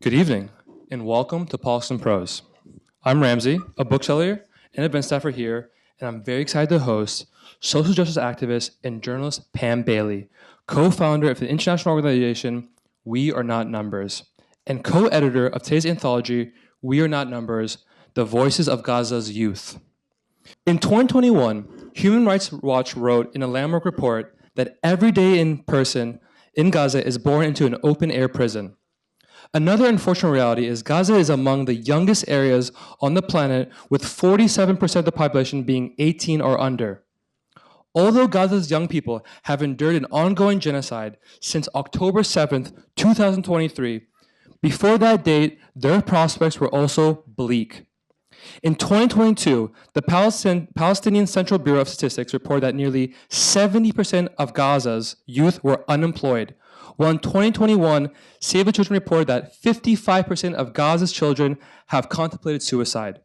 Good evening, and welcome to Politics and Prose. I'm Ramsey, a bookseller and event staffer here, and I'm very excited to host social justice activist and journalist Pam Bailey, co-founder of the international organization We Are Not Numbers, and co-editor of today's anthology, We Are Not Numbers, The Voices of Gaza's Youth. In 2021, Human Rights Watch wrote in a landmark report that every day in person in Gaza is born into an open-air prison. Another unfortunate reality is Gaza is among the youngest areas on the planet, with 47% of the population being 18 or under. Although Gaza's young people have endured an ongoing genocide since October 7th, 2023, before that date, their prospects were also bleak. In 2022, the Palestinian Central Bureau of Statistics reported that nearly 70% of Gaza's youth were unemployed, while in 2021, Save the Children reported that 55% of Gaza's children have contemplated suicide.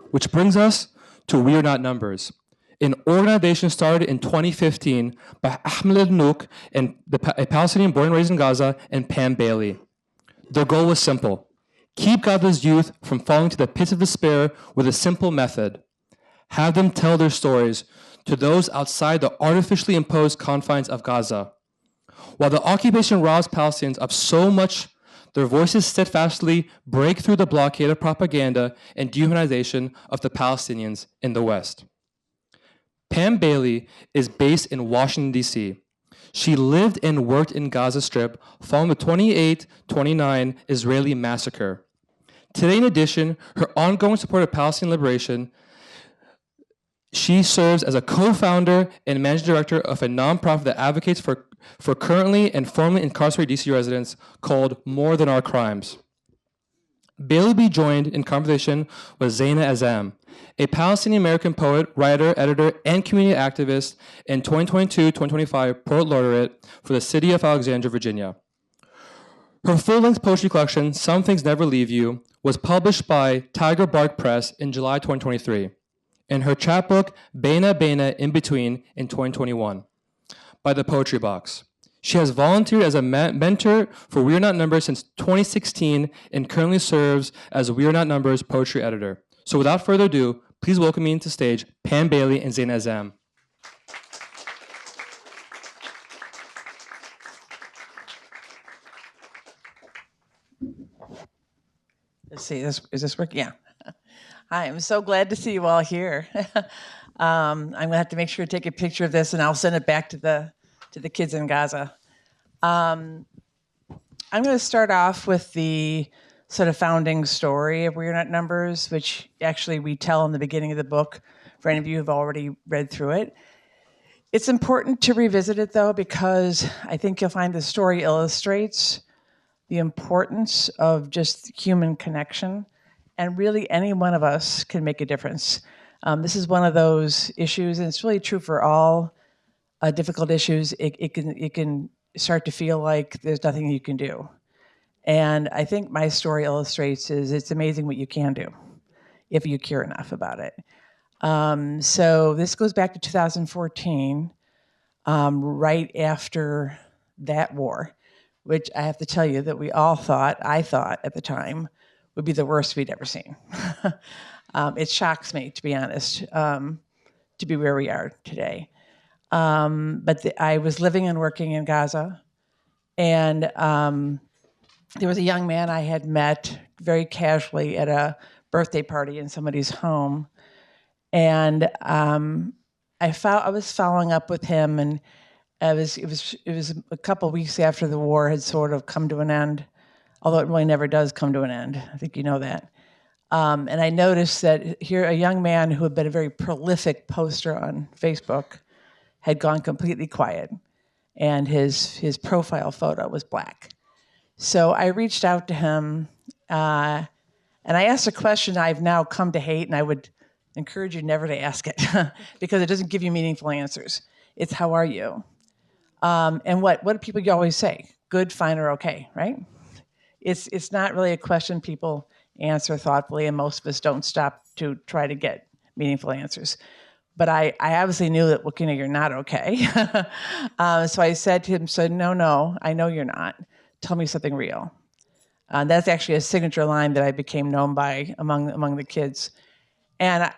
Which brings us to We Are Not Numbers, an organization started in 2015 by Ahmed al-Nouk, a Palestinian born and raised in Gaza, and Pam Bailey. Their goal was simple: keep Gaza's youth from falling to the pits of despair with a simple method. Have them tell their stories to those outside the artificially imposed confines of Gaza. While the occupation robs Palestinians of so much, their voices steadfastly break through the blockade of propaganda and dehumanization of the Palestinians in the West. Pam Bailey is based in Washington, D.C. She lived and worked in Gaza Strip following the 28-29 Israeli massacre. Today, in addition, her ongoing support of Palestinian liberation, she serves as a co-founder and managing director of a nonprofit that advocates for currently and formerly incarcerated DC residents called More Than Our Crimes. Bailey will be joined in conversation with Zeina Azzam, a Palestinian-American poet, writer, editor, and community activist, and 2022-2025 Poet Laureate for the city of Alexandria, Virginia. Her full-length poetry collection, Some Things Never Leave You, was published by Tiger Bark Press in July 2023, and her chapbook, Beina Beina In Between, in 2021, by The Poetry Box. She has volunteered as a mentor for We Are Not Numbers since 2016 and currently serves as We Are Not Numbers poetry editor. So without further ado, please welcome me to stage Pam Bailey and Zeina Azzam. Let's see, is this working? Yeah. Hi, I'm so glad to see you all here. I'm gonna have to make sure to take a picture of this and I'll send it back to the kids in Gaza. I'm gonna start off with the sort of founding story of We Are Not Numbers, which actually we tell in the beginning of the book for any of you who've already read through it. It's important to revisit it though, because I think you'll find the story illustrates the importance of just human connection, and really any one of us can make a difference. This is one of those issues, and it's really true for all difficult issues. It can start to feel like there's nothing you can do. And I think my story illustrates is it's amazing what you can do if you care enough about it. So this goes back to 2014, right after that war, which I have to tell you that I thought at the time, would be the worst we'd ever seen. It shocks me, to be honest, to be where we are today. I was living and working in Gaza, and there was a young man I had met very casually at a birthday party in somebody's home, and I was following up with him, and it was a couple weeks after the war had sort of come to an end, although it really never does come to an end. I think you know that. And I noticed that here a young man who had been a very prolific poster on Facebook had gone completely quiet, and his profile photo was black. So I reached out to him, and I asked a question I've now come to hate, and I would encourage you never to ask it because it doesn't give you meaningful answers. It's how are you? And what do people always say? Good, fine, or okay, right? It's not really a question people answer thoughtfully, and most of us don't stop to try to get meaningful answers. But I obviously knew that, look, you're not okay. So I said to him, no, I know you're not. Tell me something real. That's actually a signature line that I became known by among the kids. And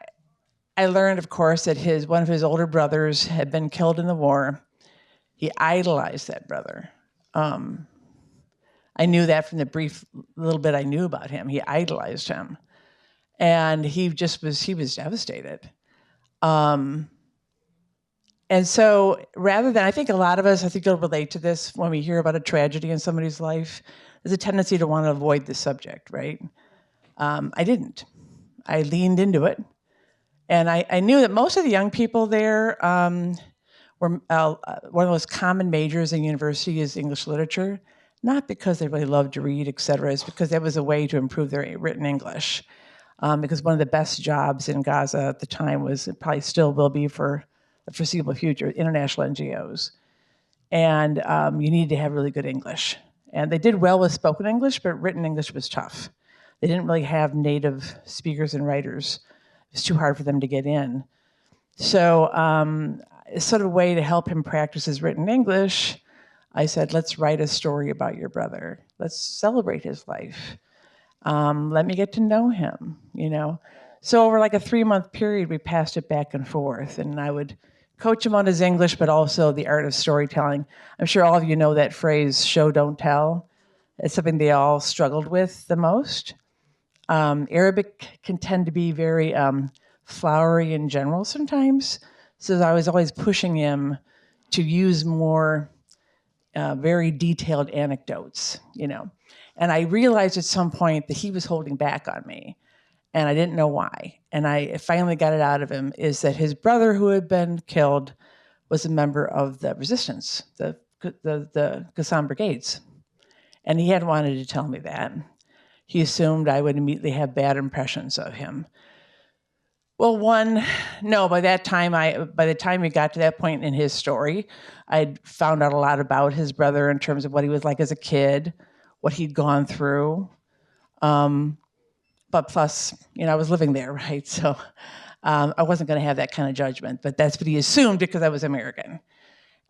I learned, of course, that one of his older brothers had been killed in the war. He idolized that brother. I knew that from the brief little bit I knew about him. He idolized him. And he was devastated. And so rather than, I think a lot of us, I think you'll relate to this when we hear about a tragedy in somebody's life, there's a tendency to want to avoid the subject, right? I didn't. I leaned into it. And I knew that most of the young people there were one of the most common majors in university is English literature, not because they really loved to read, et cetera, it's because that was a way to improve their written English. Because one of the best jobs in Gaza at the time was, it probably still will be for the foreseeable future, international NGOs. And you needed to have really good English. And they did well with spoken English, but written English was tough. They didn't really have native speakers and writers. It was too hard for them to get in. So it's sort of a way to help him practice his written English. I said, let's write a story about your brother. Let's celebrate his life. Let me get to know him, you know. So over like a 3-month period, we passed it back and forth. And I would coach him on his English, but also the art of storytelling. I'm sure all of you know that phrase, show, don't tell. It's something they all struggled with the most. Arabic can tend to be very flowery in general sometimes. So I was always pushing him to use more very detailed anecdotes, you know. And I realized at some point that he was holding back on me, and I didn't know why. And I finally got it out of him, is that his brother who had been killed was a member of the resistance, the Qassam brigades. And he hadn't wanted to tell me that. He assumed I would immediately have bad impressions of him. Well, by the time we got to that point in his story, I'd found out a lot about his brother in terms of what he was like as a kid, what he'd gone through. But plus, you know, I was living there, right? So I wasn't going to have that kind of judgment, but that's what he assumed because I was American.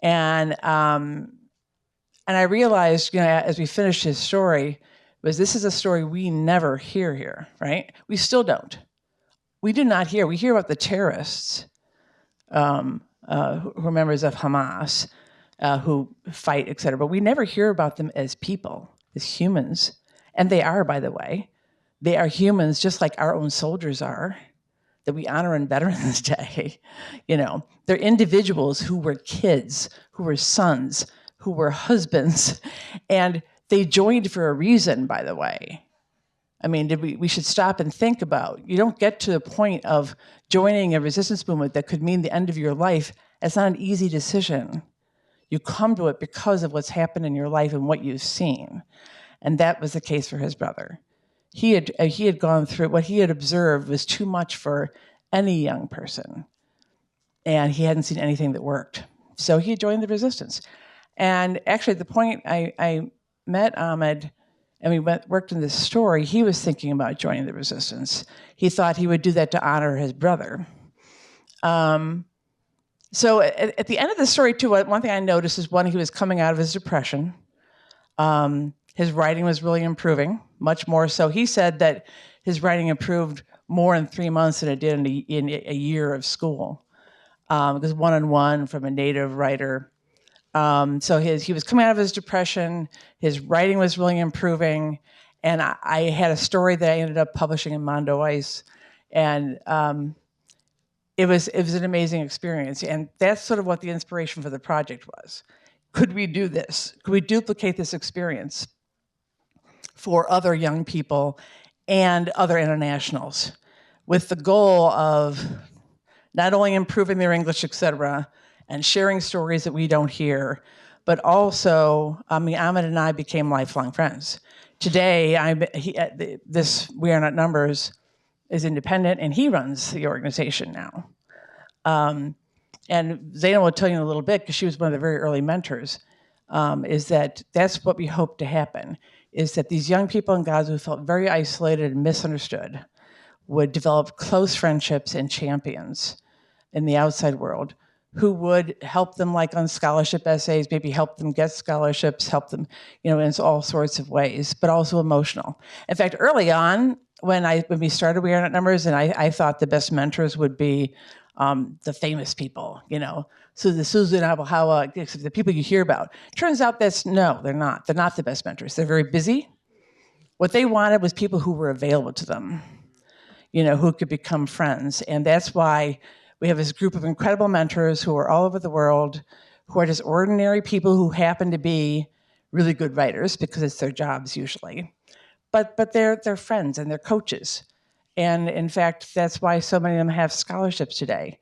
And I realized, you know, as we finished his story, this is a story we never hear here, right? We still don't. We do not hear. We hear about the terrorists who are members of Hamas, who fight, et cetera, but we never hear about them as people, as humans. And they are, by the way. They are humans just like our own soldiers are, that we honor on Veterans Day. You know, they're individuals who were kids, who were sons, who were husbands, and they joined for a reason, by the way. I mean, we should stop and think about, you don't get to the point of joining a resistance movement that could mean the end of your life. It's not an easy decision. You come to it because of what's happened in your life and what you've seen. And that was the case for his brother. He had gone through, what he had observed was too much for any young person. And he hadn't seen anything that worked. So he joined the resistance. And actually, at the point I met Ahmed and we worked in this story, he was thinking about joining the resistance. He thought he would do that to honor his brother. So at the end of the story, too, one thing I noticed is, he was coming out of his depression. His writing was really improving, much more so. He said that his writing improved more in 3 months than it did in a year of school. Because one-on-one from a native writer. So he was coming out of his depression, his writing was really improving, and I had a story that I ended up publishing in Mondo Ice, and it was an amazing experience, and that's sort of what the inspiration for the project was. Could we do this? Could we duplicate this experience for other young people and other internationals, with the goal of not only improving their English, et cetera, and sharing stories that we don't hear, but also, Ahmed and I became lifelong friends. Today, We Are Not Numbers is independent, and he runs the organization now. And Zeina will tell you in a little bit, because she was one of the very early mentors, that's what we hope to happen, is that these young people in Gaza who felt very isolated and misunderstood would develop close friendships and champions in the outside world who would help them like on scholarship essays, maybe help them get scholarships, help them, in all sorts of ways, but also emotional. In fact, early on, when we started We Are Not Numbers, and I thought the best mentors would be the famous people, so the Susan Abuhawa, the people you hear about. Turns out they're not. They're not the best mentors. They're very busy. What they wanted was people who were available to them, who could become friends. And that's why we have this group of incredible mentors who are all over the world, who are just ordinary people who happen to be really good writers because it's their jobs usually. But they're friends and they're coaches. And in fact, that's why so many of them have scholarships today.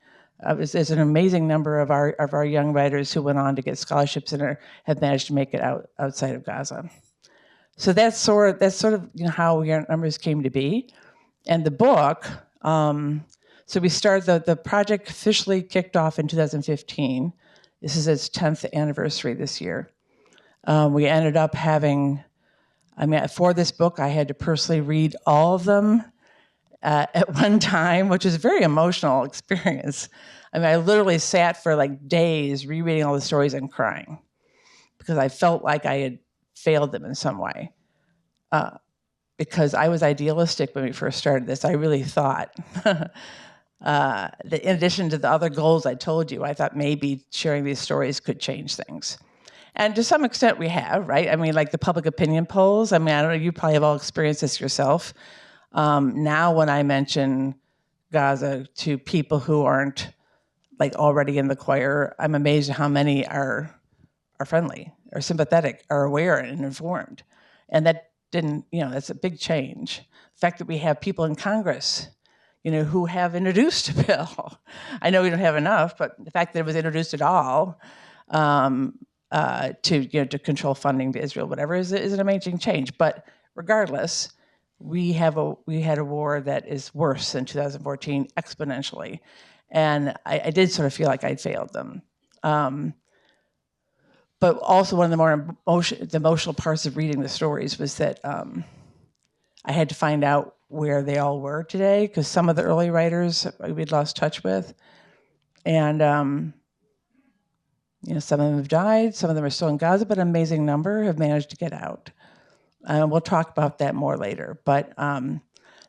There's an amazing number of our young writers who went on to get scholarships and have managed to make it outside of Gaza. So that's sort of how We Are Not Numbers came to be. And the book, so we started, the project officially kicked off in 2015. This is its 10th anniversary this year. We ended up having, for this book, I had to personally read all of them at one time, which was a very emotional experience. I literally sat for like days rereading all the stories and crying because I felt like I had failed them in some way. Because I was idealistic when we first started this. I really thought that in addition to the other goals I told you, I thought maybe sharing these stories could change things. And to some extent we have, right? Like the public opinion polls, I don't know, you probably have all experienced this yourself. Now when I mention Gaza to people who aren't like already in the choir, I'm amazed at how many are friendly, are sympathetic, are aware and informed. And that's a big change. The fact that we have people in Congress, who have introduced a bill. I know we don't have enough, but the fact that it was introduced at all to control funding to Israel, whatever, is an amazing change. But regardless, we had a war that is worse than 2014 exponentially, and I did sort of feel like I'd failed them. But also one of the more emotional parts of reading the stories was that I had to find out where they all were today, because some of the early writers we'd lost touch with. And some of them have died, some of them are still in Gaza, but an amazing number have managed to get out. We'll talk about that more later. But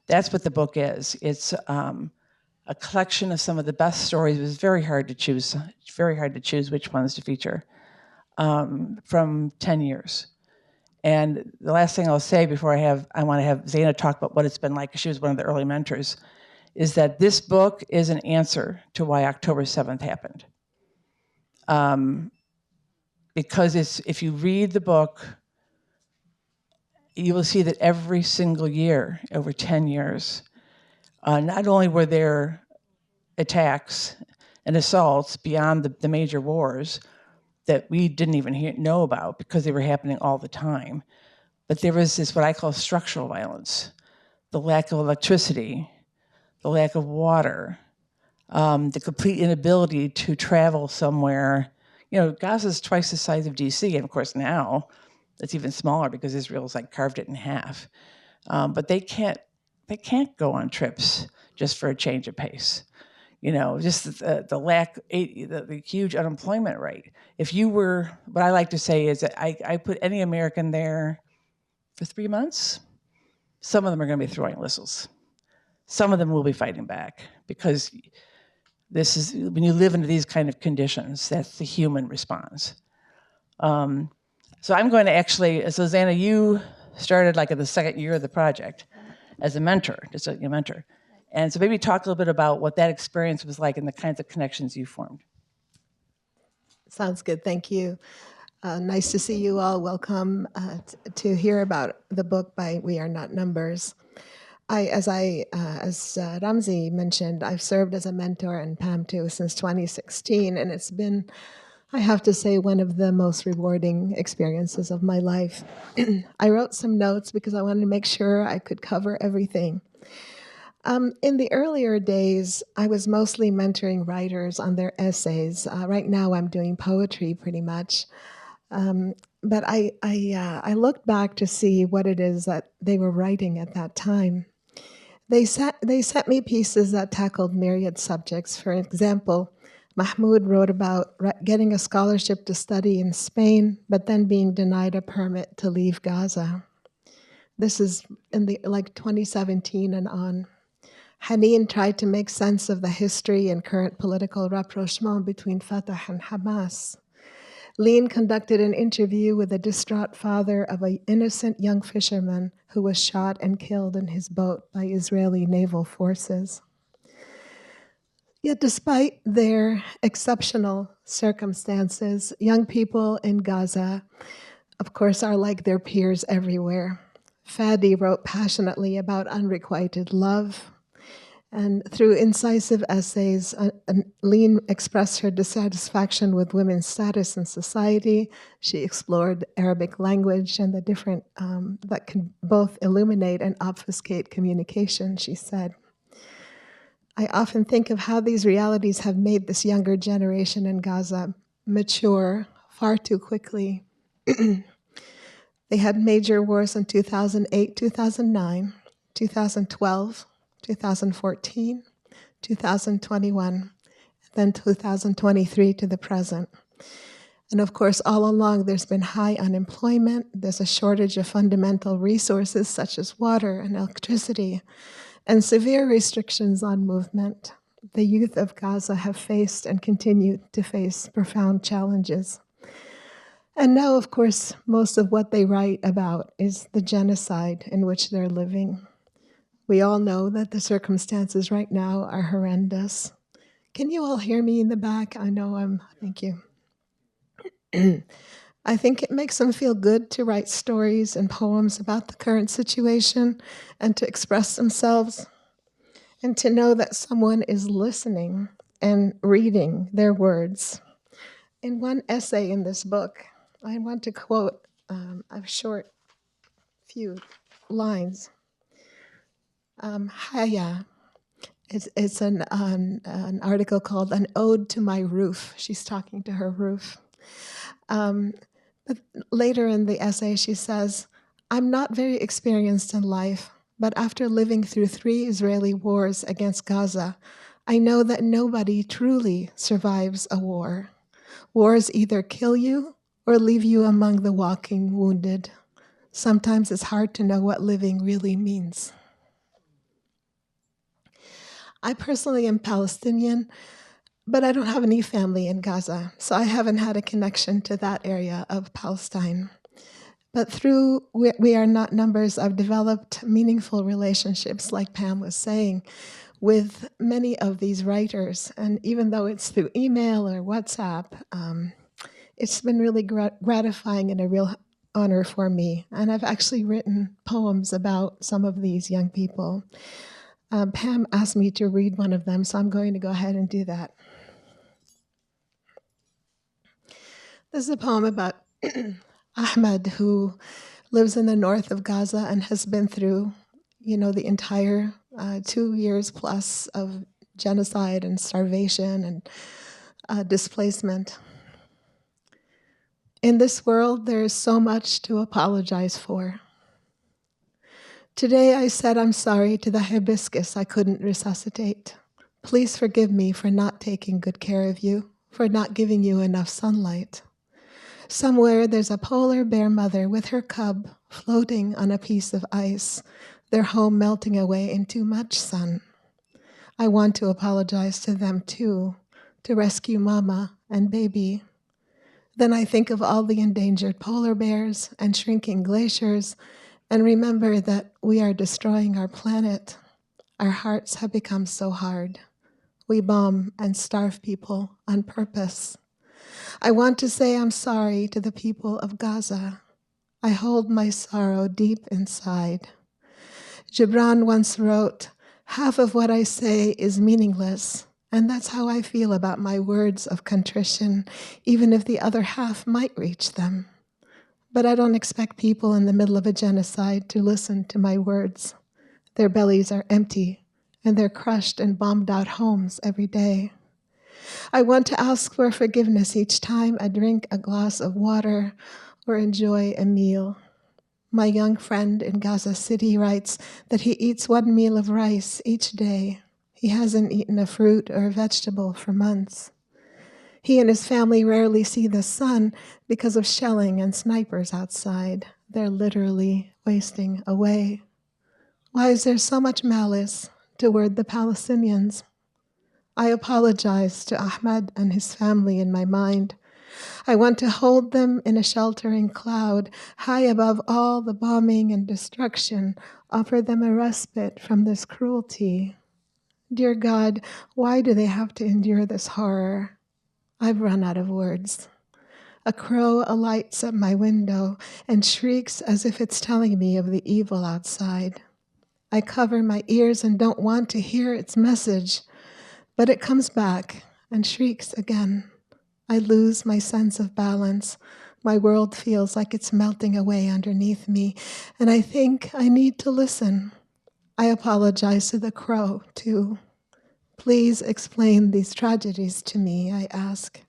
that's what the book is. It's a collection of some of the best stories. It was very hard to choose. It's very hard to choose which ones to feature. From 10 years. And the last thing I'll say before I want to have Zeina talk about what it's been like, because she was one of the early mentors, is that this book is an answer to why October 7th happened. Because if you read the book, you will see that every single year, over 10 years, not only were there attacks and assaults beyond the major wars, that we didn't even know about because they were happening all the time. But there was this, what I call structural violence, the lack of electricity, the lack of water, the complete inability to travel somewhere. Gaza is twice the size of DC, and of course now it's even smaller because Israel's like carved it in half. But they can't go on trips just for a change of pace. Just the huge unemployment rate. If you were, what I like to say is that I put any American there for 3 months, some of them are going to be throwing whistles. Some of them will be fighting back, because this is, when you live into these kind of conditions, that's the human response. So I'm going to so Zeina, you started like in the second year of the project as a mentor, just a mentor. And so maybe talk a little bit about what that experience was like and the kinds of connections you formed. Sounds good. Thank you. Nice to see you all. Welcome to hear about the book by We Are Not Numbers. As Ramzi mentioned, I've served as a mentor and Pam too since 2016, and it's been, I have to say, one of the most rewarding experiences of my life. I wrote some notes because I wanted to make sure I could cover everything. In the earlier days, I was mostly mentoring writers on their essays. Right now, I'm doing poetry pretty much. But I looked back to see what it is that they were writing at that time. They sent me pieces that tackled myriad subjects. For example, Mahmoud wrote about getting a scholarship to study in Spain, but then being denied a permit to leave Gaza. This is in the 2017 and on. Haneen tried to make sense of the history and current political rapprochement between Fatah and Hamas. Lean conducted an interview with the distraught father of an innocent young fisherman who was shot and killed in his boat by Israeli naval forces. Yet despite their exceptional circumstances, young in Gaza, of course, are like their peers everywhere. Fadi wrote passionately about unrequited love, and through incisive essays, Lean expressed her dissatisfaction with women's status in society. She explored Arabic language and the different that can both illuminate and obfuscate communication, she said. I often think of how these realities have made this younger generation in Gaza mature far too quickly. They had major wars in 2008, 2009, 2012, 2014, 2021, then 2023 to the present. And of course, all along, there's been high unemployment. There's a shortage of fundamental resources such as water and electricity, and severe restrictions on movement. The youth of Gaza have faced and continue to face profound challenges. And now, of course, most of what they write about is the genocide in which they're living. We all know that the circumstances right now are horrendous. Can you all hear me in the back? I know thank you. I think it makes them feel good to write stories and poems about the current situation and to express themselves and to know that someone is listening and reading their words. In one essay in this book, I want to quote a short few lines. Haya, it's an article called An Ode to My Roof. She's talking to her roof. But later in the essay, she says, I'm not very experienced in life, but after living through 3 Israeli wars against Gaza, I know that nobody truly survives a war. Wars either kill you or leave you among the walking wounded. Sometimes it's hard to know what living really means. I personally am Palestinian, but I don't have any family in Gaza, so I haven't had a connection to that area of Palestine. But through We Are Not Numbers, I've developed meaningful relationships, like Pam was saying, with many of these writers. And even though it's through email or WhatsApp, it's been really gratifying and a real honor for me. And I've actually written poems about some of these young people. Pam asked me to read one of them, so I'm going to go ahead and do that. This is a poem about Ahmed, who lives in the north of Gaza and has been through, the entire 2 years plus of genocide and starvation and displacement. In this world, there is so much to apologize for. Today I said I'm sorry to the hibiscus I couldn't resuscitate. Please forgive me for not taking good care of you, for not giving you enough sunlight. Somewhere there's a polar bear mother with her cub floating on a piece of ice, their home melting away in too much sun. I want to apologize to them too, to rescue mama and baby. Then I think of all the endangered polar bears and shrinking glaciers and remember that we are destroying our planet. Our hearts have become so hard. We bomb and starve people on purpose. I want to say I'm sorry to the people of Gaza. I hold my sorrow deep inside. Gibran once wrote, half of what I say is meaningless, and that's how I feel about my words of contrition, even if the other half might reach them. But I don't expect people in the middle of a genocide to listen to my words. Their bellies are empty, and they're crushed in bombed-out homes every day. I want to ask for forgiveness each time I drink a glass of water or enjoy a meal. My young friend in Gaza City writes that he eats 1 meal of rice each day. He hasn't eaten a fruit or a vegetable for months. He and his family rarely see the sun because of shelling and snipers outside. They're literally wasting away. Why is there so much malice toward the Palestinians? I apologize to Ahmed and his family in my mind. I want to hold them in a sheltering cloud, high above all the bombing and destruction, offer them a respite from this cruelty. Dear God, why do they have to endure this horror? I've run out of words. A crow alights at my window and shrieks as if it's telling me of the evil outside. I cover my ears and don't want to hear its message, but it comes back and shrieks again. I lose my sense of balance. My world feels like it's melting away underneath me, and I think I need to listen. I apologize to the crow, too. Please explain these tragedies to me, I ask.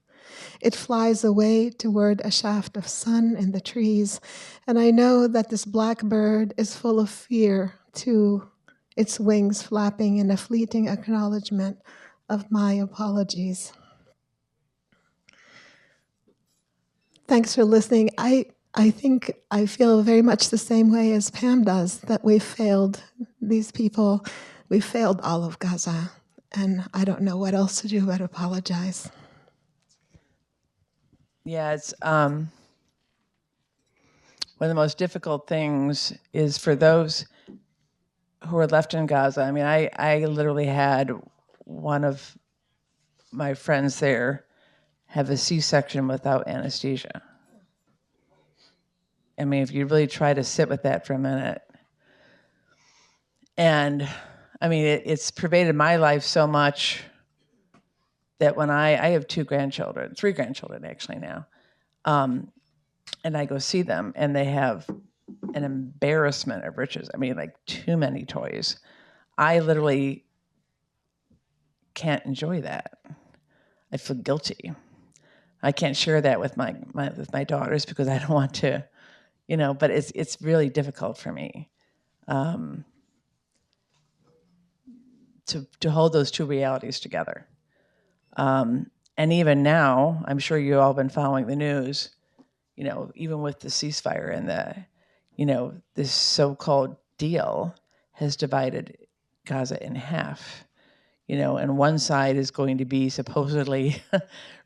It flies away toward a shaft of sun in the trees, and I know that this black bird is full of fear, too, its wings flapping in a fleeting acknowledgement of my apologies. Thanks for listening. I think I feel very much the same way as Pam does, that we've failed these people. We've failed all of Gaza, and I don't know what else to do but apologize. Yeah, it's one of the most difficult things is for those who are left in Gaza. I mean, I literally had one of my friends there have a C-section without anesthesia. I mean, if you really try to sit with that for a minute. And I mean, it's pervaded my life so much that when I have three grandchildren actually now, and I go see them and they have an embarrassment of riches. I mean, like too many toys. I literally can't enjoy that. I feel guilty. I can't share that with my daughters because I don't want to, but it's really difficult for me to hold those two realities together. And even now, I'm sure you all been following the news, even with the ceasefire and this so-called deal has divided Gaza in half. And one side is going to be supposedly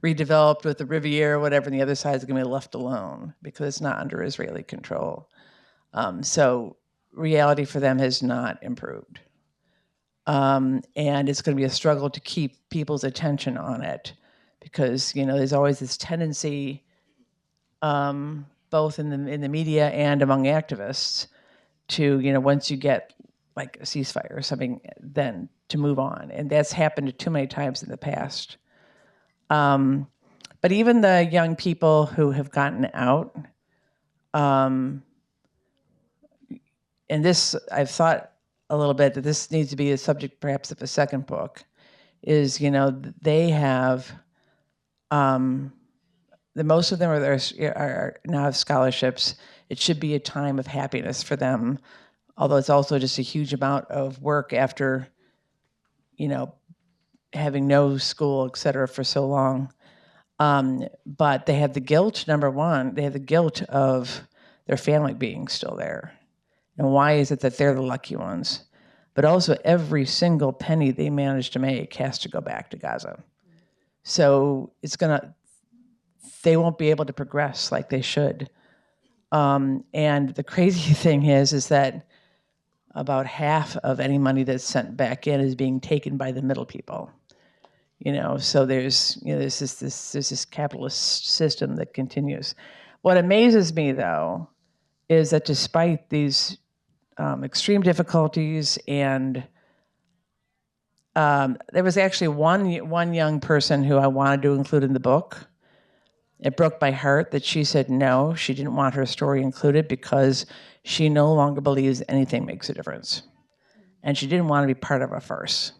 redeveloped with the Riviera or whatever, and the other side is going to be left alone because it's not under Israeli control. So reality for them has not improved. And it's going to be a struggle to keep people's attention on it because, there's always this tendency, both in the media and among activists to, once you get like a ceasefire or something, then to move on. And that's happened too many times in the past. But even the young people who have gotten out, and this, I've thought a little bit that this needs to be a subject perhaps of a second book, is, they have, most of them are now have scholarships. It should be a time of happiness for them, although it's also just a huge amount of work after, having no school, et cetera, for so long. But they have the guilt, number one, they have the guilt of their family being still there. And why is it that they're the lucky ones? But also every single penny they manage to make has to go back to Gaza. So they won't be able to progress like they should. And the crazy thing is that about half of any money that's sent back in is being taken by the middle people. So there's this capitalist system that continues. What amazes me, though, is that despite these extreme difficulties, and there was actually one young person who I wanted to include in the book. It broke my heart that she said no, she didn't want her story included because she no longer believes anything makes a difference. And she didn't want to be part of a farce.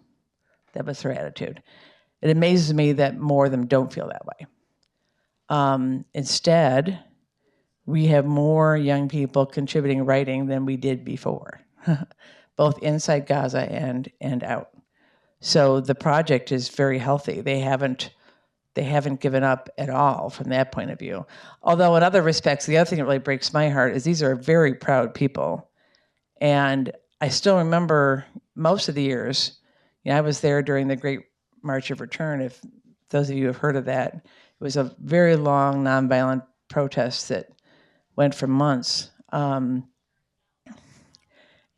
That was her attitude. It amazes me that more of them don't feel that way. Instead, we have more young people contributing writing than we did before, both inside Gaza and out. So the project is very healthy. They haven't they haven't given up at all from that point of view. Although in other respects, the other thing that really breaks my heart is these are very proud people. And I still remember most of the years, I was there during the Great March of Return, if those of you have heard of that. It was a very long, nonviolent protest that went for months.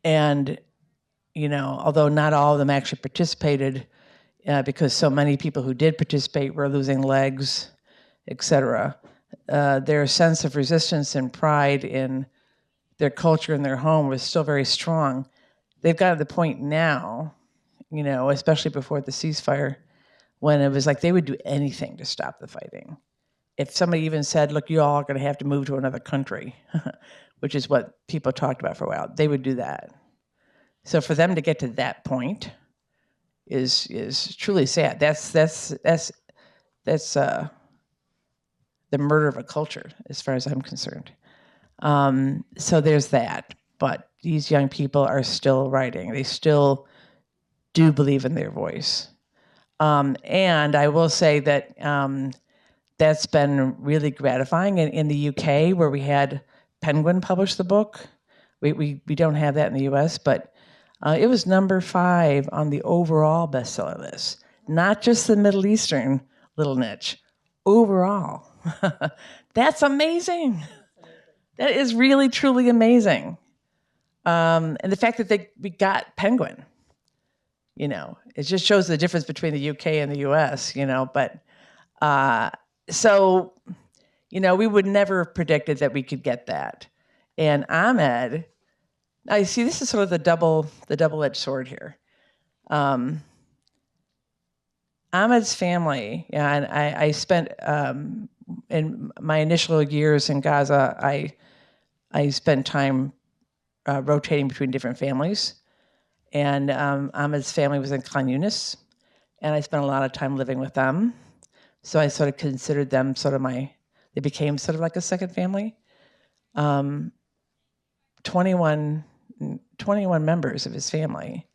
And, although not all of them actually participated, because so many people who did participate were losing legs, etc., their sense of resistance and pride in their culture and their home was still very strong. They've got to the point now, especially before the ceasefire, when it was like they would do anything to stop the fighting. If somebody even said, look, you all are going to have to move to another country, which is what people talked about for a while, they would do that. So for them to get to that point is truly sad. That's the murder of a culture, as far as I'm concerned. So there's that. But these young people are still writing. They still do believe in their voice. And I will say that that's been really gratifying. In the UK, where we had Penguin publish the book, we don't have that in the US, but it was number 5 on the overall bestseller list. Not just the Middle Eastern little niche, overall. That's amazing. That is really, truly amazing. And the fact that we got Penguin, it just shows the difference between the UK and the US, but so, we would never have predicted that we could get that. And Ahmed, I see this is sort of the double-edged sword here. Ahmed's family, and I spent, in my initial years in Gaza, I spent time rotating between different families. And Ahmed's family was in Khan Yunis, and I spent a lot of time living with them. So I sort of considered them they became sort of like a second family. 21 members of his family.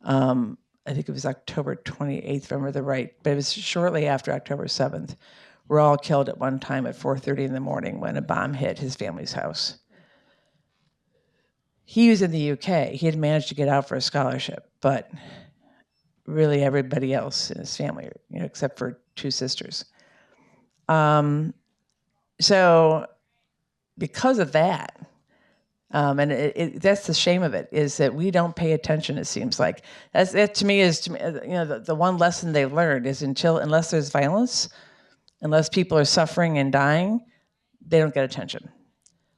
I think it was October 28th, if I remember right, but it was shortly after October 7th, were all killed at one time at 4:30 in the morning when a bomb hit his family's house. He was in the UK. He had managed to get out for a scholarship, but really everybody else in his family, except for 2 sisters. So because of that, and that's the shame of it, is that we don't pay attention, it seems like. That to me is, the one lesson they learned is unless there's violence, unless people are suffering and dying, they don't get attention.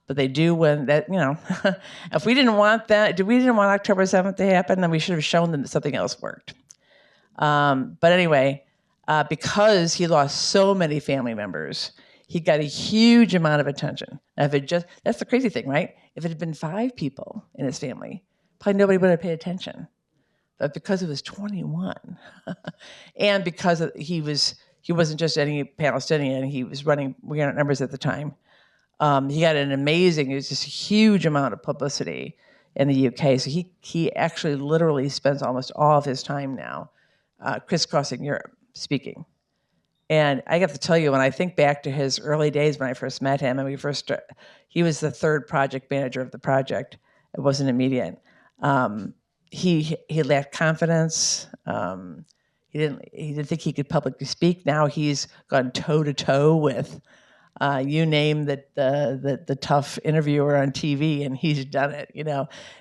But they do when that, if we didn't want October 7th to happen, then we should have shown them that something else worked. But anyway, because he lost so many family members, he got a huge amount of attention. Now, that's the crazy thing, right? If it had been 5 people in his family, probably nobody would have paid attention. But because it was 21, and because he wasn't just any Palestinian, he was running, we got numbers at the time. He got it was just a huge amount of publicity in the UK. So he actually literally spends almost all of his time now crisscrossing Europe speaking. And I have to tell you, when I think back to his early days when I first met him, and he was the 3rd project manager of the project. It wasn't immediate. He lacked confidence. He didn't think he could publicly speak. Now he's gone toe to toe with you name the tough interviewer on TV, and he's done it.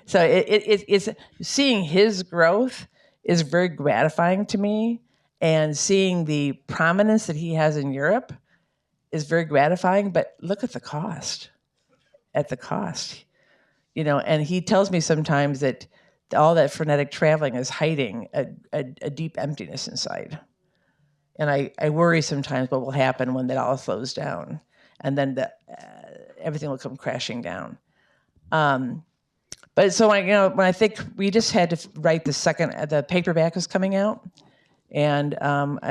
So it's seeing his growth is very gratifying to me. And seeing the prominence that he has in Europe is very gratifying, but look at the cost. And he tells me sometimes that all that frenetic traveling is hiding a deep emptiness inside. And I worry sometimes what will happen when that all slows down, and then everything will come crashing down. But so when I think we just had to write the paperback was coming out. And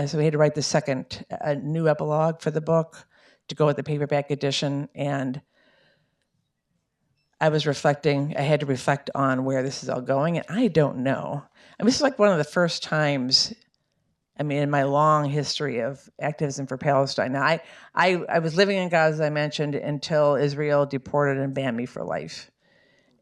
so we had to write the second new epilogue for the book to go with the paperback edition. And I had to reflect on where this is all going. And I don't know. This is like one of the first times I mean, in my long history of activism for Palestine. Now, I was living in Gaza, as I mentioned, until Israel deported and banned me for life.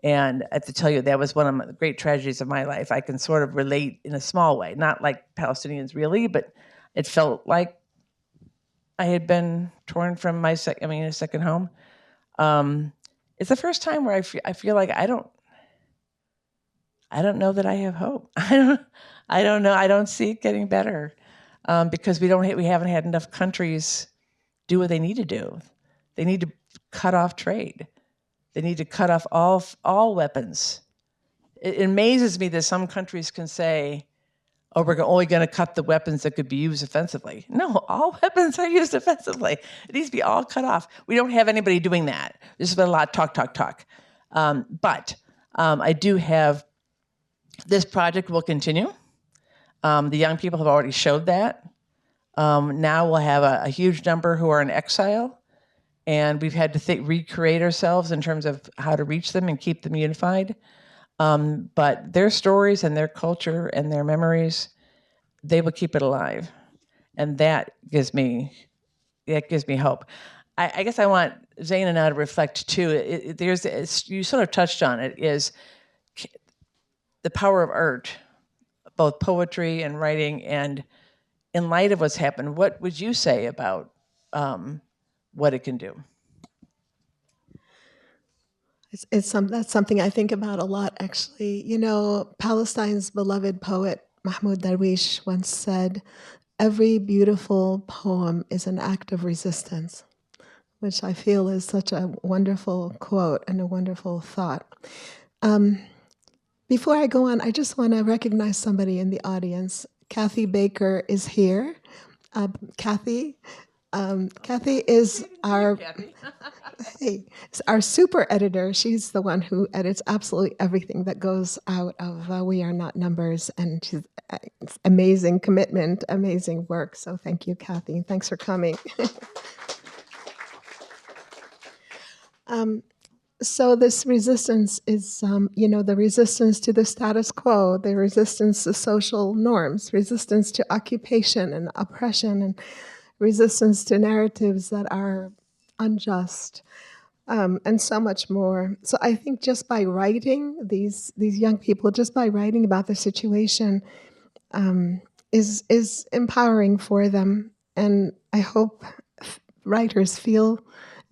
And I have to tell you, that was one of the great tragedies of my life. I can sort of relate in a small way, not like Palestinians really, but it felt like I had been torn from my a second home. It's the first time where I feel like I don't know that I have hope. I don't know. I don't see it getting better because we haven't had enough countries do what they need to do. They need to cut off trade. They need to cut off all weapons. It amazes me that some countries can say, "Oh, we're only going to cut the weapons that could be used offensively." No, all weapons are used offensively. It needs to be all cut off. We don't have anybody doing that. There's been a lot of talk. But I do have. This project will continue. The young people have already showed that. Now we'll have a huge number who are in exile, and we've had to recreate ourselves in terms of how to reach them and keep them unified. But their stories and their culture and their memories, they will keep it alive, and that gives me hope. I guess I want Zeina now to reflect too. You sort of touched on it, is the power of art, both poetry and writing. And in light of what's happened, what would you say about what it can do? That's something I think about a lot, actually. You know, Palestine's beloved poet Mahmoud Darwish once said, "Every beautiful poem is an act of resistance," which I feel is such a wonderful quote and a wonderful thought. Before I go on, I just want to recognize somebody in the audience. Kathy Baker is here. Kathy is our our super editor. She's the one who edits absolutely everything that goes out of We Are Not Numbers, and she's it's amazing commitment, amazing work. So thank you, Kathy. Thanks for coming. So this resistance is, the resistance to the status quo, the resistance to social norms, resistance to occupation and oppression, and resistance to narratives that are unjust, and so much more. So I think just by writing, these young people, just by writing about the situation, is empowering for them. And I hope writers feel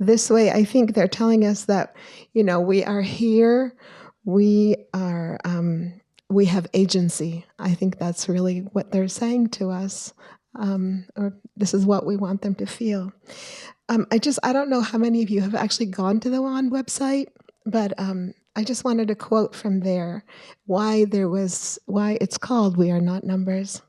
this way. I think they're telling us that, we are here, we have agency. I think that's really what they're saying to us, or this is what we want them to feel. I don't know how many of you have actually gone to the WAN website, but I just wanted to quote from there why it's called We Are Not Numbers.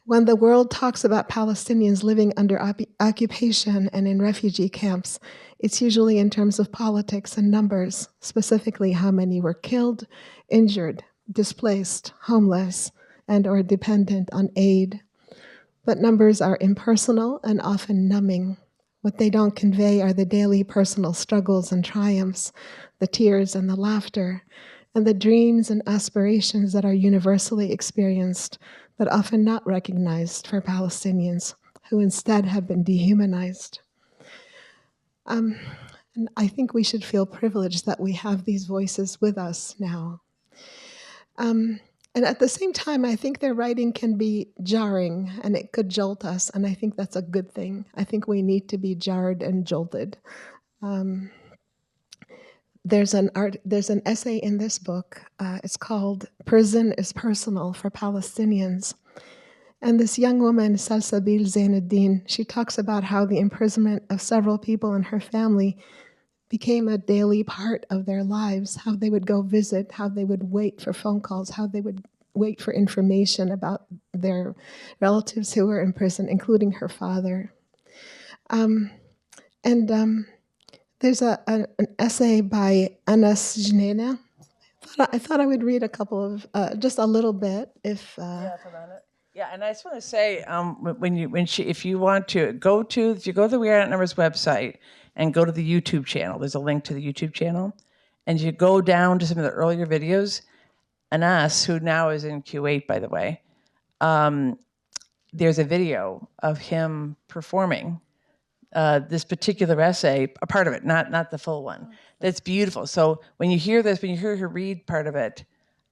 When the world talks about Palestinians living under occupation and in refugee camps, it's usually in terms of politics and numbers, specifically how many were killed, injured, displaced, homeless, and or dependent on aid. But numbers are impersonal and often numbing. What they don't convey are the daily personal struggles and triumphs, the tears and the laughter, and the dreams and aspirations that are universally experienced, but often not recognized for Palestinians, who instead have been dehumanized. And I think we should feel privileged that we have these voices with us now. And at the same time, I think their writing can be jarring and it could jolt us, and I think that's a good thing. I think we need to be jarred and jolted. There's an essay in this book. It's called "Prison is Personal for Palestinians." And this young woman, Salsabil Zainuddin, she talks about how the imprisonment of several people in her family became a daily part of their lives, how they would go visit, how they would wait for phone calls, how they would wait for information about their relatives who were in prison, including her father. There's an essay by Anas Zeina. I thought I would read a couple of, just a little bit, if. Yeah, and I just want to say, if you go to the We Are Not Numbers website and go to the YouTube channel, there's a link to the YouTube channel, and you go down to some of the earlier videos. Anas, who now is in Kuwait, by the way, there's a video of him performing this particular essay, a part of it, not the full one. That's beautiful. So when you hear this, when you hear her read part of it,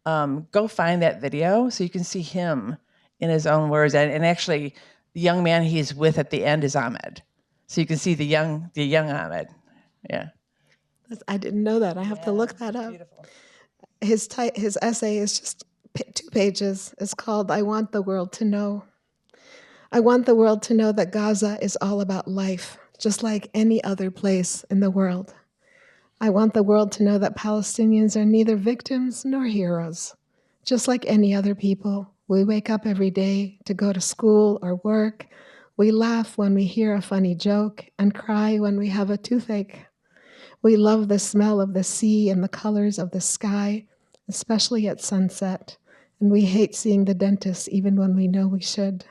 go find that video so you can see him in his own words. And actually, the young man he's with at the end is Ahmed. So you can see the young Ahmed. Yeah. I didn't know that. I have to look that up. Beautiful. His essay is just 2 pages. It's called "I Want the World to Know." I want the world to know that Gaza is all about life, just like any other place in the world. I want the world to know that Palestinians are neither victims nor heroes. Just like any other people, we wake up every day to go to school or work. We laugh when we hear a funny joke and cry when we have a toothache. We love the smell of the sea and the colors of the sky, especially at sunset. And we hate seeing the dentist even when we know we should.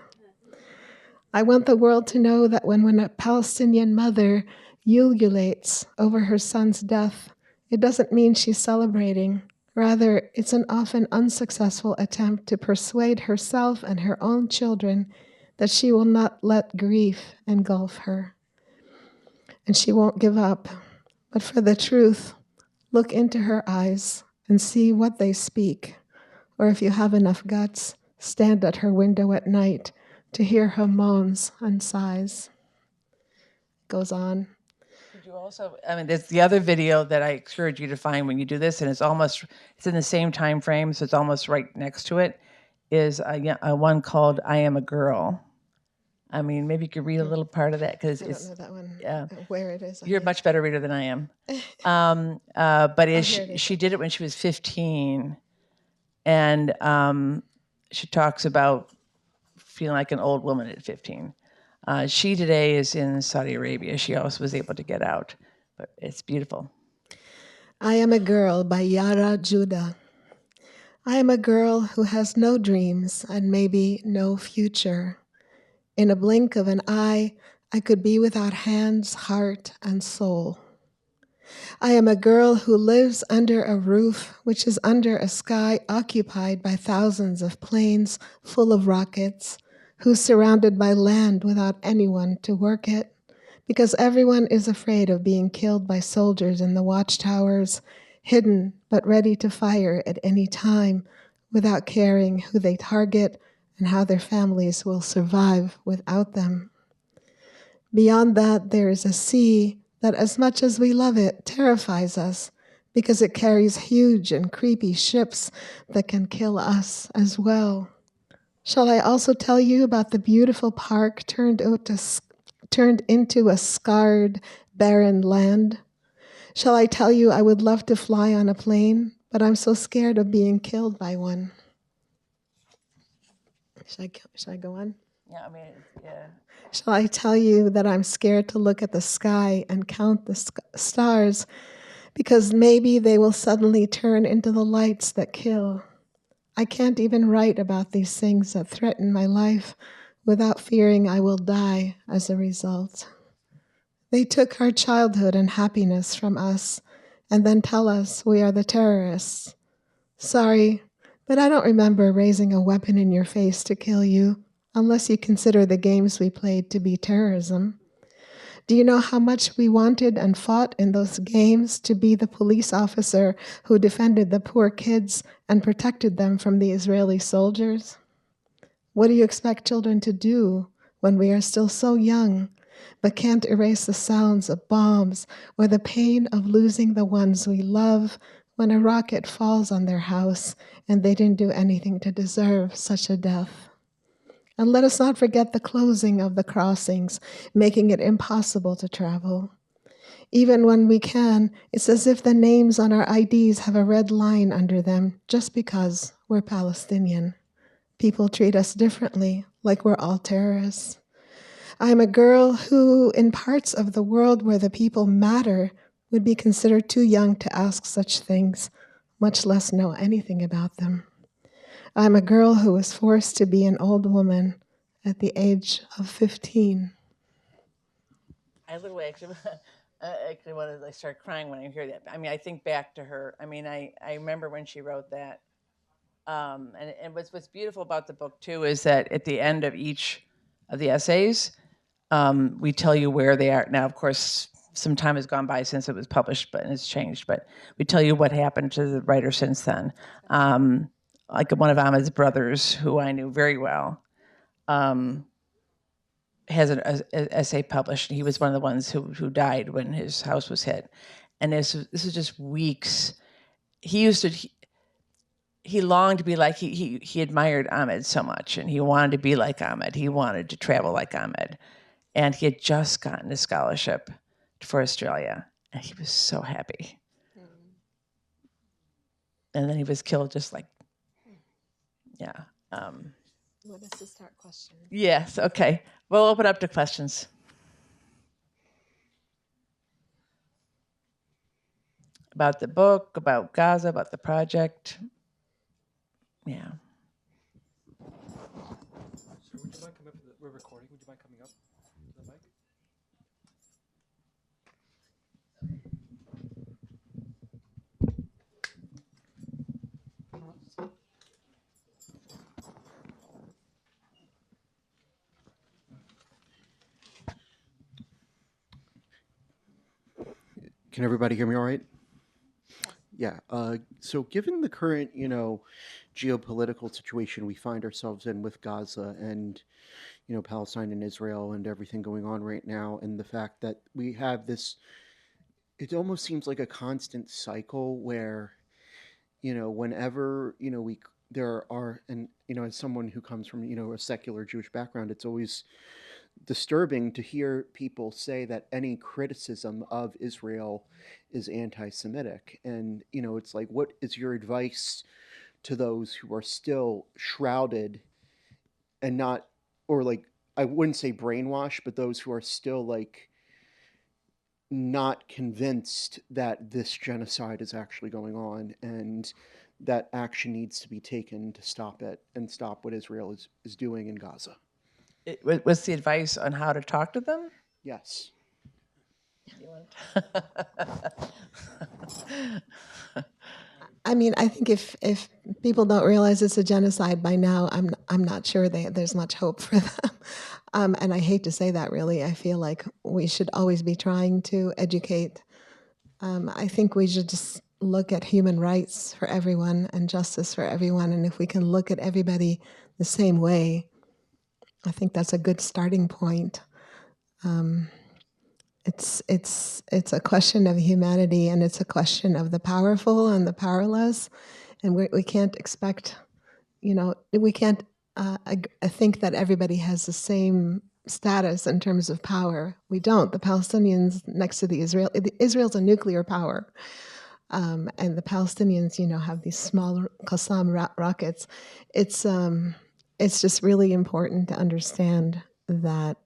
I want the world to know that when a Palestinian mother ululates over her son's death, it doesn't mean she's celebrating. Rather, it's an often unsuccessful attempt to persuade herself and her own children that she will not let grief engulf her. And she won't give up. But for the truth, look into her eyes and see what they speak. Or if you have enough guts, stand at her window at night to hear her moans and sighs. Goes on. Could you also, there's the other video that I encourage you to find when you do this, and it's in the same time frame, so it's almost right next to it, is a one called "I Am a Girl." Maybe you could read a little part of that, because I don't know that one, yeah, where it is. you're a much better reader than I am. But she did it when she was 15, and she talks about feeling like an old woman at 15. She today is in Saudi Arabia. She also was able to get out, but it's beautiful. I Am a Girl by Yara Judah. I am a girl who has no dreams and maybe no future. In a blink of an eye, I could be without hands, heart, and soul. I am a girl who lives under a roof which is under a sky occupied by thousands of planes full of rockets, who's surrounded by land without anyone to work it, because everyone is afraid of being killed by soldiers in the watchtowers, hidden but ready to fire at any time, without caring who they target and how their families will survive without them. Beyond that, there is a sea that, as much as we love it, terrifies us because it carries huge and creepy ships that can kill us as well. Shall I also tell you about the beautiful park turned into a scarred, barren land? Shall I tell you I would love to fly on a plane, but I'm so scared of being killed by one? Should I go on? Yeah, yeah. Shall I tell you that I'm scared to look at the sky and count the stars, because maybe they will suddenly turn into the lights that kill? I can't even write about these things that threaten my life without fearing I will die as a result. They took our childhood and happiness from us and then tell us we are the terrorists. Sorry, but I don't remember raising a weapon in your face to kill you, unless you consider the games we played to be terrorism. Do you know how much we wanted and fought in those games to be the police officer who defended the poor kids and protected them from the Israeli soldiers? What do you expect children to do when we are still so young, but can't erase the sounds of bombs or the pain of losing the ones we love when a rocket falls on their house and they didn't do anything to deserve such a death? And let us not forget the closing of the crossings, making it impossible to travel. Even when we can, it's as if the names on our IDs have a red line under them just because we're Palestinian. People treat us differently, like we're all terrorists. I'm a girl who, in parts of the world where the people matter, would be considered too young to ask such things, much less know anything about them. I'm a girl who was forced to be an old woman at the age of 15. I literally actually want to start crying when I hear that. I think back to her. I remember when she wrote that. And what's beautiful about the book too is that at the end of each of the essays, we tell you where they are. Now, of course, some time has gone by since it was published, but it's changed. But we tell you what happened to the writer since then. Like one of Ahmed's brothers, who I knew very well, has an essay published. He was one of the ones who died when his house was hit. And this is just weeks. He longed to be like, he admired Ahmed so much, and he wanted to be like Ahmed. He wanted to travel like Ahmed. And he had just gotten a scholarship for Australia, and he was so happy. And then he was killed just like, yeah. What is the start question? Yes, okay. We'll open up to questions. About the book, about Gaza, about the project. Yeah. So would you mind coming up to we're recording. Would you mind coming up to the mic? Can everybody hear me all right? Yeah. So given the current, geopolitical situation we find ourselves in with Gaza and, Palestine and Israel and everything going on right now, and the fact that we have this, it almost seems like a constant cycle where, whenever, there are, and, as someone who comes from, a secular Jewish background, it's always disturbing to hear people say that any criticism of Israel is anti-Semitic. And, it's like, what is your advice to those who are still shrouded and not, or like, I wouldn't say brainwashed, but those who are still like not convinced that this genocide is actually going on and that action needs to be taken to stop it and stop what Israel is doing in Gaza? What's the advice on how to talk to them? Yes. I mean, I think if people don't realize it's a genocide by now, I'm not sure there's much hope for them. And I hate to say that, really. I feel like we should always be trying to educate. I think we should just look at human rights for everyone and justice for everyone. And if we can look at everybody the same way, I think that's a good starting point. It's a question of humanity, and it's a question of the powerful and the powerless, and we can't expect, we can't think that everybody has the same status in terms of power. We don't. The Palestinians next to Israel's a nuclear power, and the Palestinians, have these small Qassam rockets. It's just really important to understand that,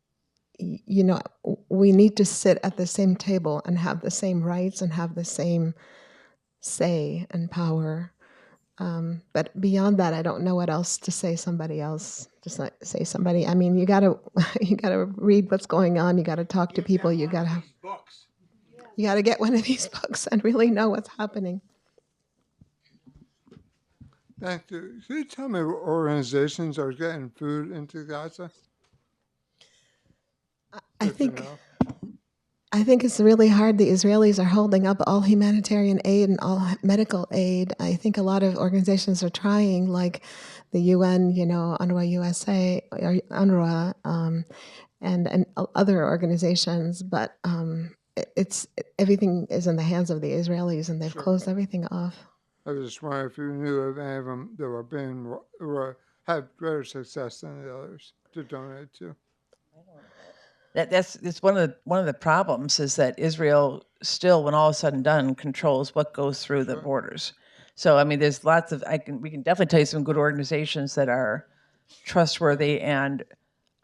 we need to sit at the same table and have the same rights and have the same say and power. But beyond that, I don't know what else to say. Somebody else, just say somebody. I mean, you gotta read what's going on. You gotta talk to people. You gotta get one of these books and really know what's happening. Thank you. Can you tell me what organizations are getting food into Gaza? I think it's really hard. The Israelis are holding up all humanitarian aid and all medical aid. I think a lot of organizations are trying, like the UN, UNRWA USA, or UNRWA, and other organizations. But it's everything is in the hands of the Israelis, and they've closed everything off. I was just wondering if you knew of any of them that were have greater success than the others to donate to. That's one of the problems is that Israel still, when all is said and done, controls what goes through the borders. So I mean, there's lots of we can definitely tell you some good organizations that are trustworthy and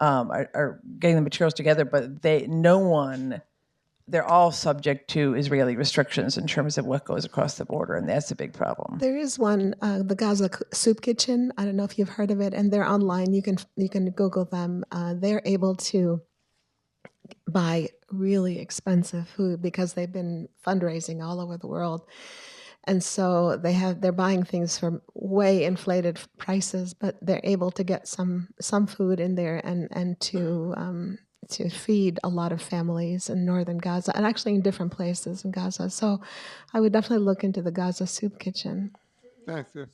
are getting the materials together, but they're all subject to Israeli restrictions in terms of what goes across the border, and that's a big problem. There is one, the Gaza Soup Kitchen. I don't know if you've heard of it, and they're online. You can Google them. They're able to buy really expensive food because they've been fundraising all over the world. And so they're buying things for way inflated prices, but they're able to get some food in there and to feed a lot of families in northern Gaza and actually in different places in Gaza. So I would definitely look into the Gaza soup kitchen. Thank you.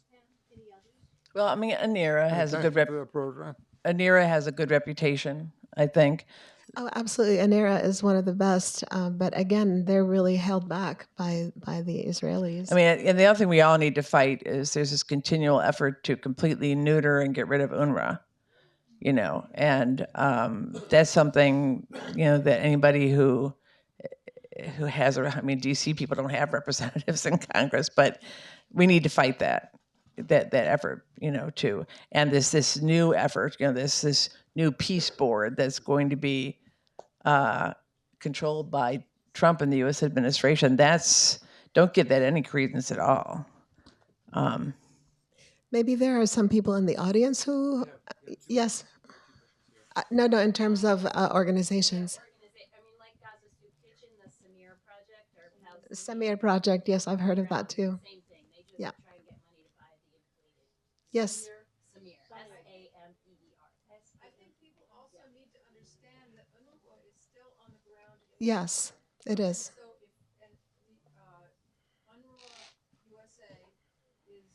Well, I mean, Anira has a Thank good you for the program. Anira has a good reputation, I think. Oh, absolutely. Anera is one of the best, but again, they're really held back by the Israelis. I mean, and the other thing we all need to fight is there's this continual effort to completely neuter and get rid of UNRWA, and that's something, that anybody who has, DC people don't have representatives in Congress, but we need to fight that effort, too. And this new effort, this new peace board that's going to be controlled by Trump and the U.S. administration, don't give that any credence at all. Maybe there are some people in the audience who, yes. No, in terms of organizations. Like Gaza Soup Kitchen, the Samir Project, or The Samir Project, yes, I've heard of that too. same thing. They just Yeah. try and get money to buy the inflated. Yes. Samir, S-A-M-E-E-R. I think people also need to understand that UNRWA is still on the ground. Yes, it is. So UNRWA USA is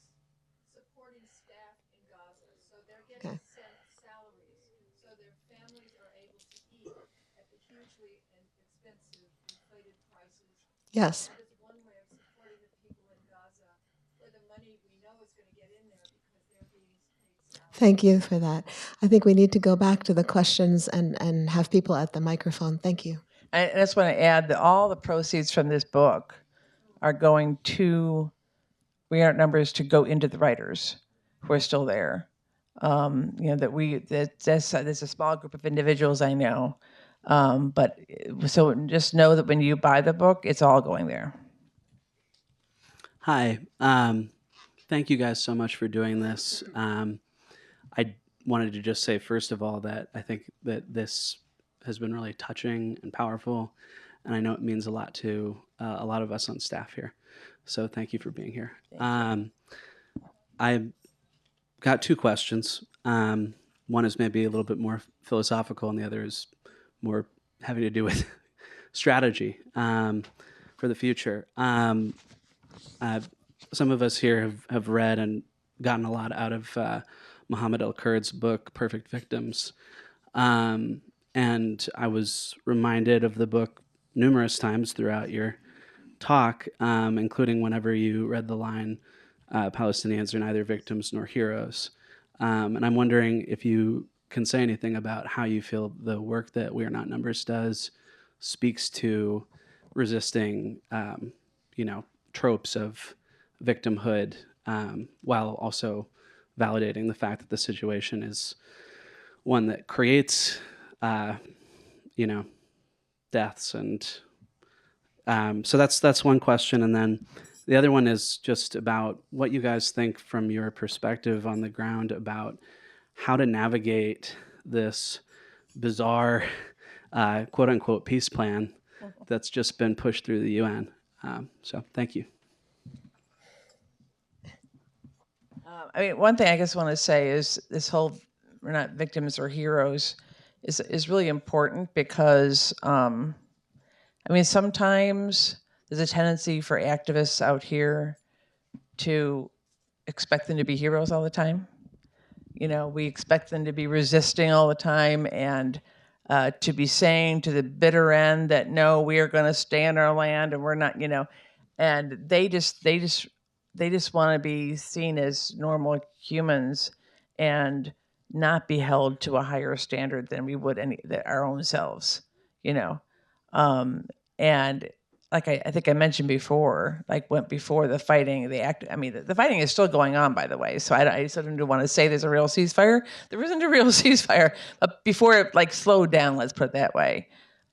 supporting staff in Gaza, so they're getting Okay. sent salaries, so their families are able to eat at the hugely expensive inflated prices. Yes. That is one way of supporting the people in Gaza, where the money we know is going to get in there because they're being paid salaries. Thank you for that. I think we need to go back to the questions and have people at the microphone. Thank you. I just want to add that all the proceeds from this book are going to We Aren't Numbers to go into the writers who are still there. There's a small group of individuals I know, but so just know that when you buy the book, it's all going there. Hi. Thank you guys so much for doing this. I wanted to just say, first of all, that I think that this has been really touching and powerful, and I know it means a lot to a lot of us on staff here. So thank you for being here. I've got two questions. One is maybe a little bit more philosophical, and the other is more having to do with strategy for the future. Some of us here have read and gotten a lot out of Mohammed El-Kurd's book, Perfect Victims. And I was reminded of the book numerous times throughout your talk, including whenever you read the line, Palestinians are neither victims nor heroes. And I'm wondering if you can say anything about how you feel the work that We Are Not Numbers does speaks to resisting, tropes of victimhood, while also validating the fact that the situation is one that creates, deaths. And so that's one question. And then the other one is just about what you guys think from your perspective on the ground about how to navigate this bizarre, quote unquote, peace plan that's just been pushed through the UN. So thank you. One thing I just want to say is this whole "we're not victims or heroes" is really important because, sometimes there's a tendency for activists out here to expect them to be heroes all the time. We expect them to be resisting all the time and to be saying to the bitter end that, no, we are going to stay on our land and we're not, and they just want to be seen as normal humans and not be held to a higher standard than we would our own selves, and like I think I mentioned before, before the fighting, the fighting is still going on, by the way. So I sort of don't want to say there's a real ceasefire. There isn't a real ceasefire, but before it slowed down, let's put it that way.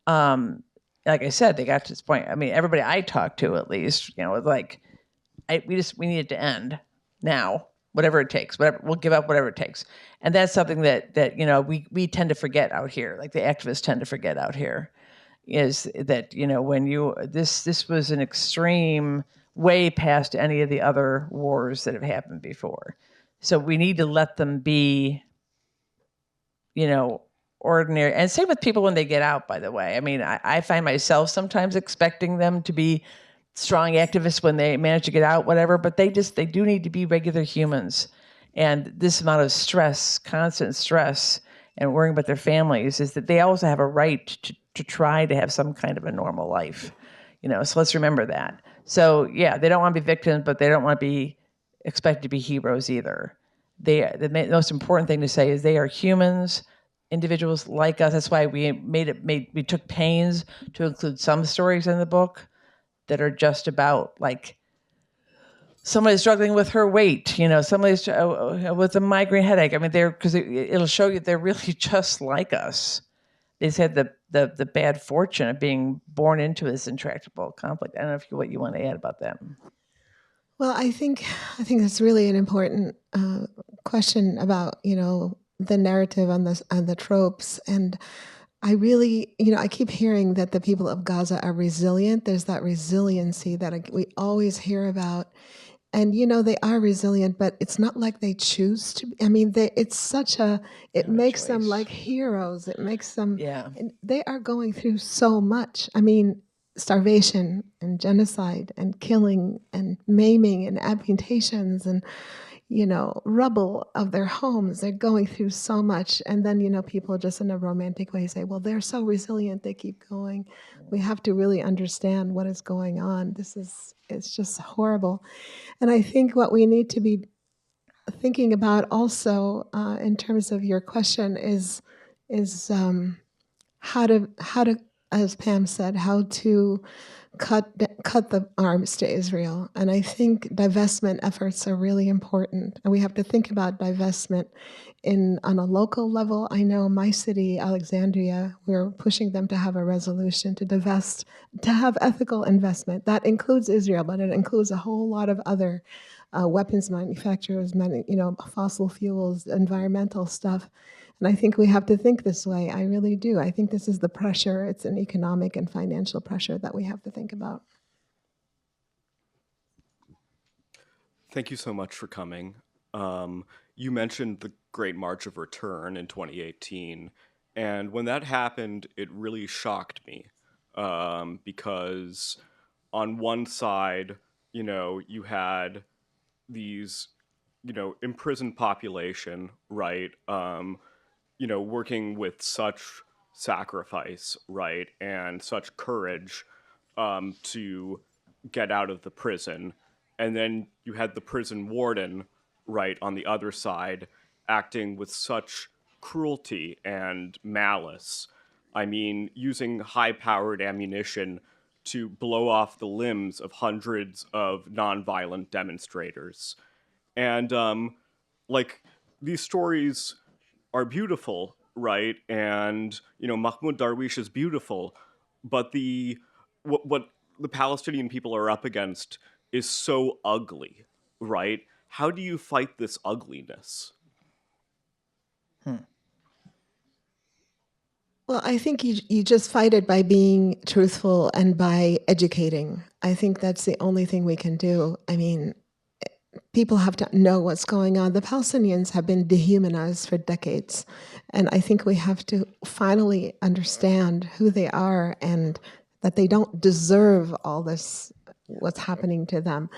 Like I said, they got to this point. Everybody I talked to, at least, we need it to end now, whatever it takes. We'll give up whatever it takes, and that's something that we tend to forget out here. Like the activists tend to forget out here, is that when this was an extreme way past any of the other wars that have happened before. So we need to let them be, ordinary. And same with people when they get out, by the way. I mean, I find myself sometimes expecting them to be strong activists when they manage to get out, whatever, but they do need to be regular humans. And this amount of stress, constant stress, and worrying about their families is that they also have a right to try to have some kind of a normal life. So let's remember that. So yeah, they don't want to be victims, but they don't want to be expected to be heroes either. The most important thing to say is they are humans, individuals like us. That's why we took pains to include some stories in the book that are just about like somebody struggling with her weight, somebody's with a migraine headache. I mean, because it'll show you they're really just like us. They just had the bad fortune of being born into this intractable conflict. I don't know what you want to add about that. Well, I think that's really an important question about the narrative on the tropes. And I really, I keep hearing that the people of Gaza are resilient. There's that resiliency that we always hear about. And, they are resilient, but it's not like they choose to. I mean, it makes them like heroes. It makes them, and they are going through so much. I mean, starvation and genocide and killing and maiming and amputations and, rubble of their homes. They're going through so much. And then, people just in a romantic way say, well, they're so resilient, they keep going. We have to really understand what is going on. It's just horrible. And I think what we need to be thinking about also in terms of your question is how to, as Pam said, how to cut the arms to Israel. And I think divestment efforts are really important. And we have to think about divestment on a local level. I know my city, Alexandria, we're pushing them to have a resolution to divest, to have ethical investment. That includes Israel, but it includes a whole lot of other weapons manufacturers, fossil fuels, environmental stuff. And I think we have to think this way. I really do. I think this is the pressure. It's an economic and financial pressure that we have to think about. Thank you so much for coming. You mentioned the Great March of Return in 2018. And when that happened, it really shocked me because on one side, you had these, imprisoned population, right? Working with such sacrifice, right, and such courage to get out of the prison. And then you had the prison warden, right, on the other side, acting with such cruelty and malice. I mean, using high-powered ammunition to blow off the limbs of hundreds of nonviolent demonstrators. And, these stories are beautiful, right? And, Mahmoud Darwish is beautiful, but what the Palestinian people are up against is so ugly, right? How do you fight this ugliness? Well, I think you just fight it by being truthful and by educating. I think that's the only thing we can do. I mean, people have to know what's going on. The Palestinians have been dehumanized for decades. And I think we have to finally understand who they are and that they don't deserve all this, what's happening to them.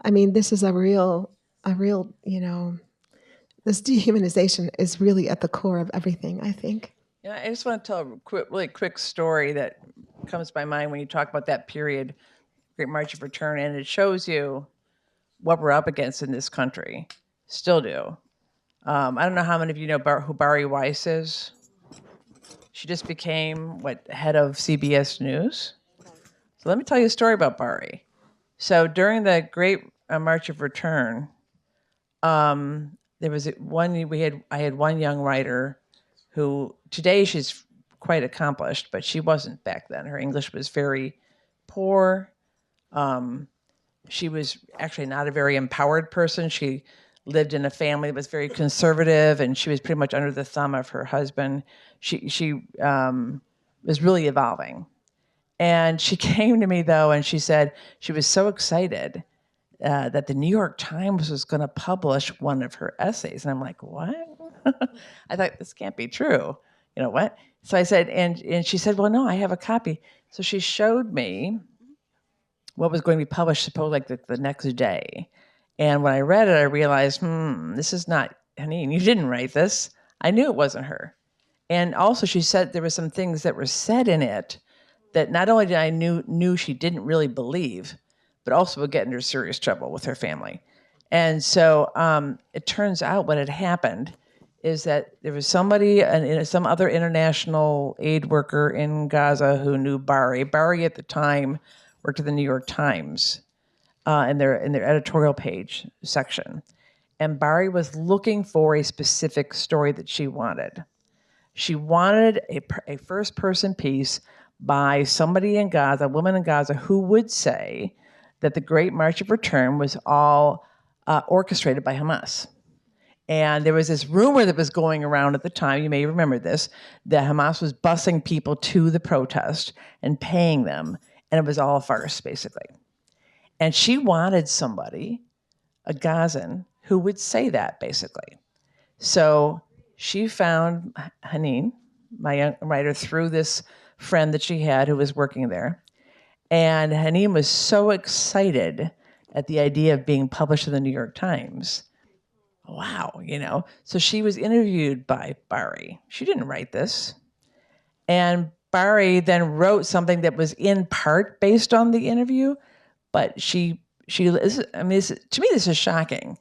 I mean, this is a real, this dehumanization is really at the core of everything, I think. Yeah, I just want to tell a really quick story that comes to my mind when you talk about that period, Great March of Return, and it shows you what we're up against in this country. Still do. I don't know how many of you know who Bari Weiss is. She just became, head of CBS News? So let me tell you a story about Bari. So during the Great March of Return, there was I had one young writer who, today she's quite accomplished, but she wasn't back then. Her English was very poor. She was actually not a very empowered person. She lived in a family that was very conservative, and she was pretty much under the thumb of her husband. She was really evolving. And she came to me, though, and she said she was so excited that the New York Times was going to publish one of her essays. And I'm like, what? I thought, this can't be true. You know what? So I said, and she said, well, no, I have a copy. So she showed me what was going to be published, suppose like the next day. And when I read it, I realized, this is not Haneen. You didn't write this. I knew it wasn't her. And also she said there were some things that were said in it that not only did I knew she didn't really believe, but also would get into serious trouble with her family. And so it turns out what had happened is that there was somebody, some other international aid worker in Gaza who knew Bari. Bari at the time worked at the New York Times in their editorial page section. And Bari was looking for a specific story that she wanted. She wanted a first-person piece by somebody in Gaza, a woman in Gaza, who would say that the Great March of Return was all orchestrated by Hamas. And there was this rumor that was going around at the time, you may remember this, that Hamas was busing people to the protest and paying them, and it was all a farce, basically. And she wanted somebody, a Gazan, who would say that, basically. So she found Haneen, my young writer, through this friend that she had who was working there. And Haneen was so excited at the idea of being published in the New York Times. Wow, you know. So she was interviewed by Bari. She didn't write this. And Bari then wrote something that was in part based on the interview, but to me, this is shocking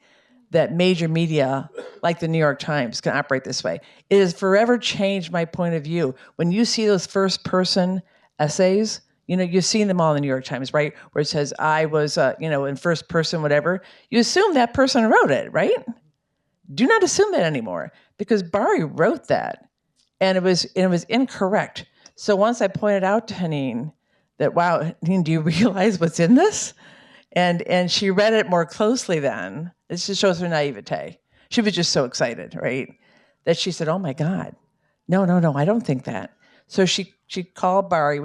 that major media like the New York Times can operate this way. It has forever changed my point of view. When you see those first-person essays, you know, you've seen them all in the New York Times, right? Where it says, I was, in first person, whatever. You assume that person wrote it, right? Do not assume that anymore, because Bari wrote that, and it was incorrect. So once I pointed out to Haneen that, wow, Haneen, do you realize what's in this? And she read it more closely then. It just shows her naivete. She was just so excited, right? That she said, oh my God, no, I don't think that. So she called Bari,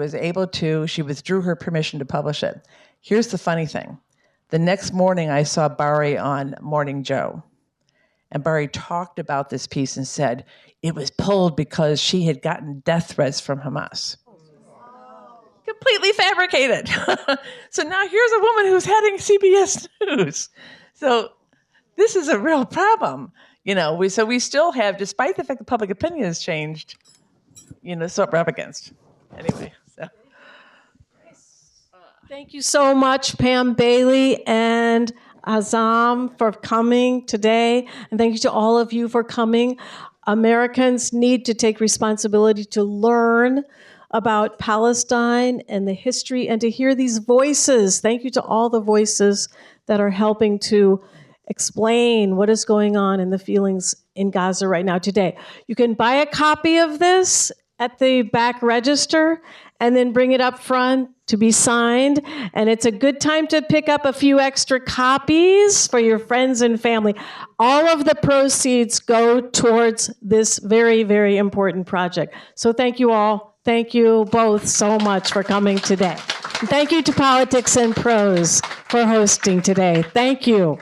she withdrew her permission to publish it. Here's the funny thing. The next morning I saw Bari on Morning Joe. And Bari talked about this piece and said it was pulled because she had gotten death threats from Hamas. Completely fabricated. So now here's a woman who's heading CBS News. So this is a real problem. You know, we still have, despite the fact that public opinion has changed, so we're up against. Anyway, so. Thank you so much, Pam Bailey and Azzam, for coming today. And thank you to all of you for coming. Americans need to take responsibility to learn about Palestine and the history and to hear these voices. Thank you to all the voices that are helping to explain what is going on and the feelings in Gaza right now today. You can buy a copy of this at the back register and then bring it up front to be signed. And it's a good time to pick up a few extra copies for your friends and family. All of the proceeds go towards this very, very important project. So thank you all. Thank you both so much for coming today. And thank you to Politics and Prose for hosting today. Thank you.